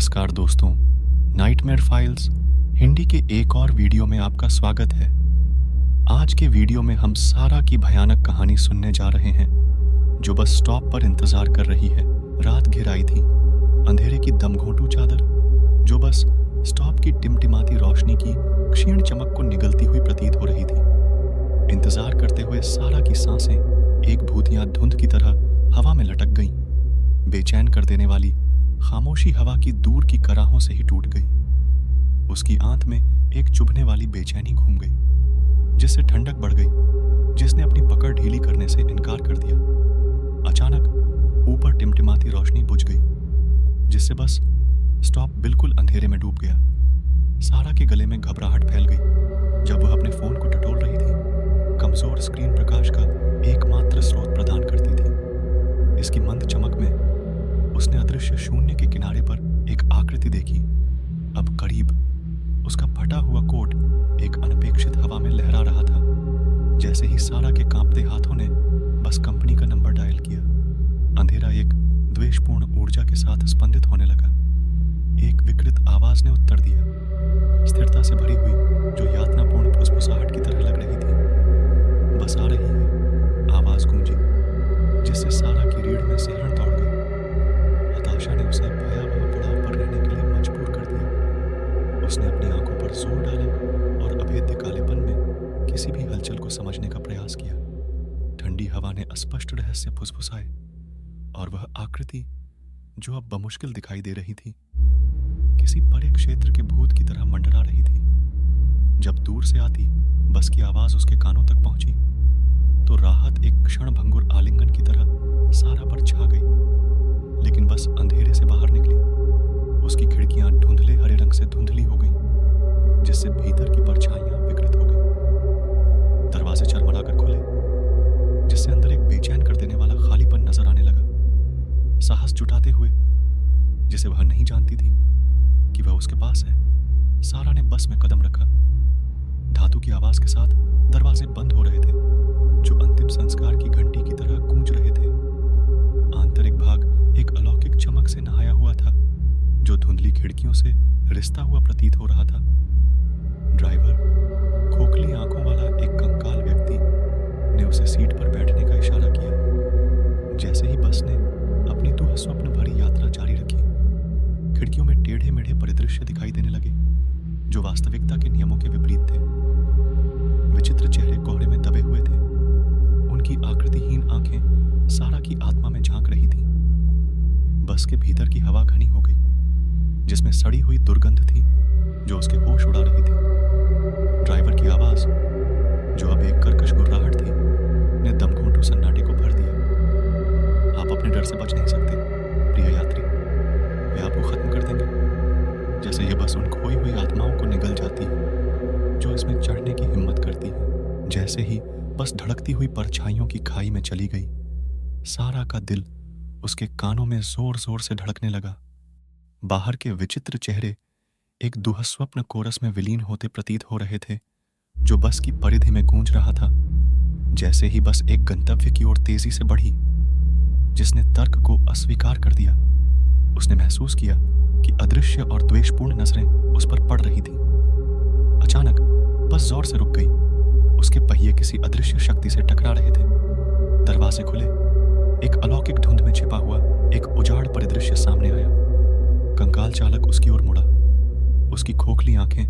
नमस्कार दोस्तों, nightmare files Hindi के एक और वीडियो में आपका स्वागत है। आज के वीडियो में हम सारा की भयानक कहानी सुनने जा रहे हैं, जो बस स्टॉप पर इंतजार कर रही है। रात घिर आई थी, अंधेरे की दमघोंटू चादर जो बस स्टॉप की टिमटिमाती रोशनी की क्षीण चमक को निगलती हुई प्रतीत हो रही थी। इंतजार करते हुए सारा की सांसें एक भूतिया धुंध की तरह हवा में लटक गईं। बेचैन कर देने वाली खामोशी हवा की दूर की कराहों से ही टूट गई। उसकी आंत में एक चुभने वाली बेचैनी घूम गई, जिससे ठंडक बढ़ गई, जिसने अपनी पकड़ ढीली करने से इनकार कर दिया। अचानक ऊपर टिमटिमाती रोशनी बुझ गई, जिससे बस स्टॉप बिल्कुल अंधेरे में डूब गया। सारा के गले में घबराहट फैल गई जब वह अपने फोन को टटोल रही थी। कमजोर स्क्रीन प्रकाश का एकमात्र स्रोत प्रदान करती थी। इसकी मंद चमक में उसने अदृश्य शून्य के किनारे पर एक आकृति देखी। अब करीब उसका फटा हुआ कोट एक अनपेक्षित हवा में लहरा रहा था। जैसे ही सारा के कांपते हाथों ने बस कंपनी का नंबर डायल किया, अंधेरा एक द्वेषपूर्ण ऊर्जा के साथ स्पंदित होने लगा। एक विकृत आवाज ने उत्तर दिया, स्थिरता से भरी हुई, जो यातनापूर्ण फुसफुसाहट की तरह लग रही थी। बस आ रही है, आवाज गूंजी, जिससे सारा की रीढ़ में सिहरन दौड़ गई। हताशा ने उसे भयावह पड़ाव पर रहने के लिए मजबूर कर दिया। उसने अपनी आंखों पर जोर डाला और अभेद्य कालेपन में किसी भी हलचल को समझने का प्रयास किया। ठंडी हवा ने अस्पष्ट रहस्य फुसफुसाए, और वह आकृति जो अब बमुश्किल दिखाई दे रही थी, किसी परे क्षेत्र के भूत की तरह मंडरा रही थी। जब दूर से आती बस की आवाज उसके कानों तक पहुंची, तो राहत एक क्षणभंगुर आलिंगन की तरह सारा पर छा गई। लेकिन बस अंधेरे से बाहर निकली, उसकी खिड़कियां धुंधले हरे रंग से धुंधली हो गईं, जिससे भीतर की परछाइयां विकृत हो गईं। दरवाजे चरमराकर खुले, जिससे अंदर एक बेचैन कर देने वाला खालीपन नजर आने लगा। साहस जुटाते हुए, जिसे वह नहीं जानती थी कि वह उसके पास है, सारा ने बस में कदम रखा। धातु की आवाज के साथ दरवाजे बंद हो रहे थे, जो अंतिम संस्कार की घंटी की तरह गूंज रहे थे। आंतरिक भाग एक अलौकिक चमक से नहाया हुआ था, जो धुंधली खिड़कियों से रिसता हुआ प्रतीत हो रहा था। ड्राइवर, खोखली आंखों वाला एक कंकाल व्यक्ति, ने उसे सीट पर बैठने का इशारा किया। जैसे ही बस ने अपनी दुःस्वप्न भरी यात्रा जारी रखी, खिड़कियों में टेढ़े मेढ़े परिदृश्य दिखाई देने लगे, जो वास्तविकता के नियमों के विपरीत थे। विचित्र चेहरे कोहरे में दबे हुए थे। उनकी आकृतिहीन आंखें सारा की आत्मा में झांक रही थी। बस के भीतर की हवा घनी हो गई, जिसमें सड़ी हुई दुर्गंध थी, जो उसके होश उड़ा रही थी। ड्राइवर की आवाज, जो अब एक कर्कश गुर्राहट थी, ने दमघोंटू सन्नाटे को भर दिया। आप अपने डर से बच नहीं सकते, प्रिय यात्री। वे आपको खत्म कर देंगे, जैसे यह बस उन खोई हुई आत्माओं को निगल जाती है, जो इसमें चढ़ने की हिम्मत करती है। जैसे ही बस धड़कती हुई परछाइयों की खाई में चली गई, सारा का दिल उसके कानों में जोर जोर से धड़कने लगा। बाहर के विचित्र चेहरे एक दुःस्वप्न कोरस में विलीन होते प्रतीत हो रहे थे, जो बस की परिधि में गूंज रहा था। जैसे ही बस एक गंतव्य की ओर तेजी से बढ़ी, जिसने तर्क को अस्वीकार कर दिया, उसने महसूस किया कि अदृश्य और द्वेषपूर्ण नजरें उस पर पड़ रही थी। अचानक बस जोर से रुक गई। उसके पहिए किसी अदृश्य शक्ति से टकरा रहे थे। दरवाजे खुले, एक अलौकिक धुंध में छिपा हुआ एक उजाड़ परिदृश्य सामने आया। कंकाल चालक उसकी ओर मुड़ा। उसकी खोखली आंखें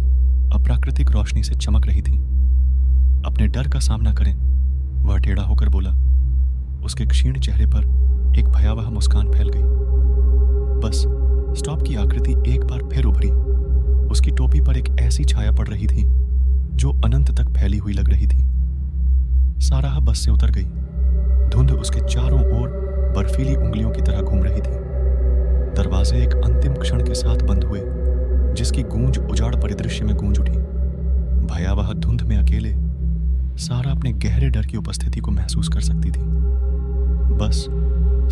अप्राकृतिक रोशनी से चमक रही थीं। अपने डर का सामना करें, वह टेढ़ा होकर बोला। उसके क्षीण चेहरे पर एक भयावह मुस्कान फैल गई। बस स्टॉप की आकृति एक बार फिर उभरी। उसकी टोपी पर एक ऐसी छाया पड़ रही थी, जो अनंत तक फैली हुई लग रही थी। सारा बस से उतर गई। धुंध उसके चारों ओर बर्फीली उंगलियों की तरह घूम रही थी। दरवाजे एक अंतिम क्षण के साथ बंद हुए, जिसकी गूंज उजाड़ परिदृश्य में गूंज उठी। भयावह धुंध में अकेले सारा अपने गहरे डर की उपस्थिति को महसूस कर सकती थी। बस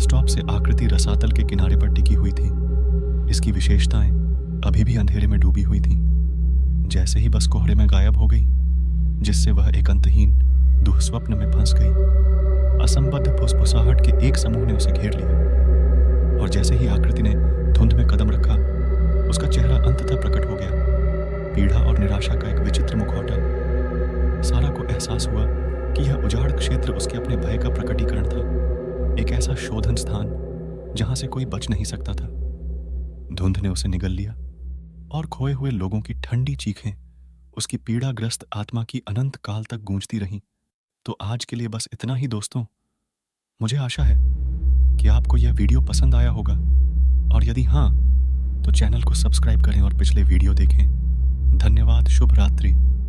स्टॉप से आकृति रसातल के किनारे पर टिकी हुई थी। इसकी विशेषताएं अभी भी अंधेरे में डूबी हुई थीं। जैसे ही बस कोहरे में गायब हो गई, जिससे वह एक अंतहीन दुःस्वप्न में फंस गई, असंबद्ध फुसफुसाहट के एक समूह ने उसे घेर लिया। और जैसे ही आकृति ने धुंध में कदम रखा, उसका चेहरा अंततः प्रकट हो गया, पीड़ा और निराशा का एक विचित्र मुखौटा। सारा को एहसास हुआ कि यह उजाड़ क्षेत्र उसके अपने भय का प्रकटीकरण था, एक ऐसा शोधन स्थान जहां से कोई बच नहीं सकता था। धुंध ने उसे निगल लिया और खोए हुए लोगों की ठंडी चीखें उसकी पीड़ाग्रस्त आत्मा की अनंत काल तक गूंजती रहीं। तो आज के लिए बस इतना ही दोस्तों। मुझे आशा है कि आपको यह वीडियो पसंद आया होगा, और यदि हाँ, तो चैनल को सब्सक्राइब करें और पिछले वीडियो देखें। धन्यवाद। शुभ रात्रि।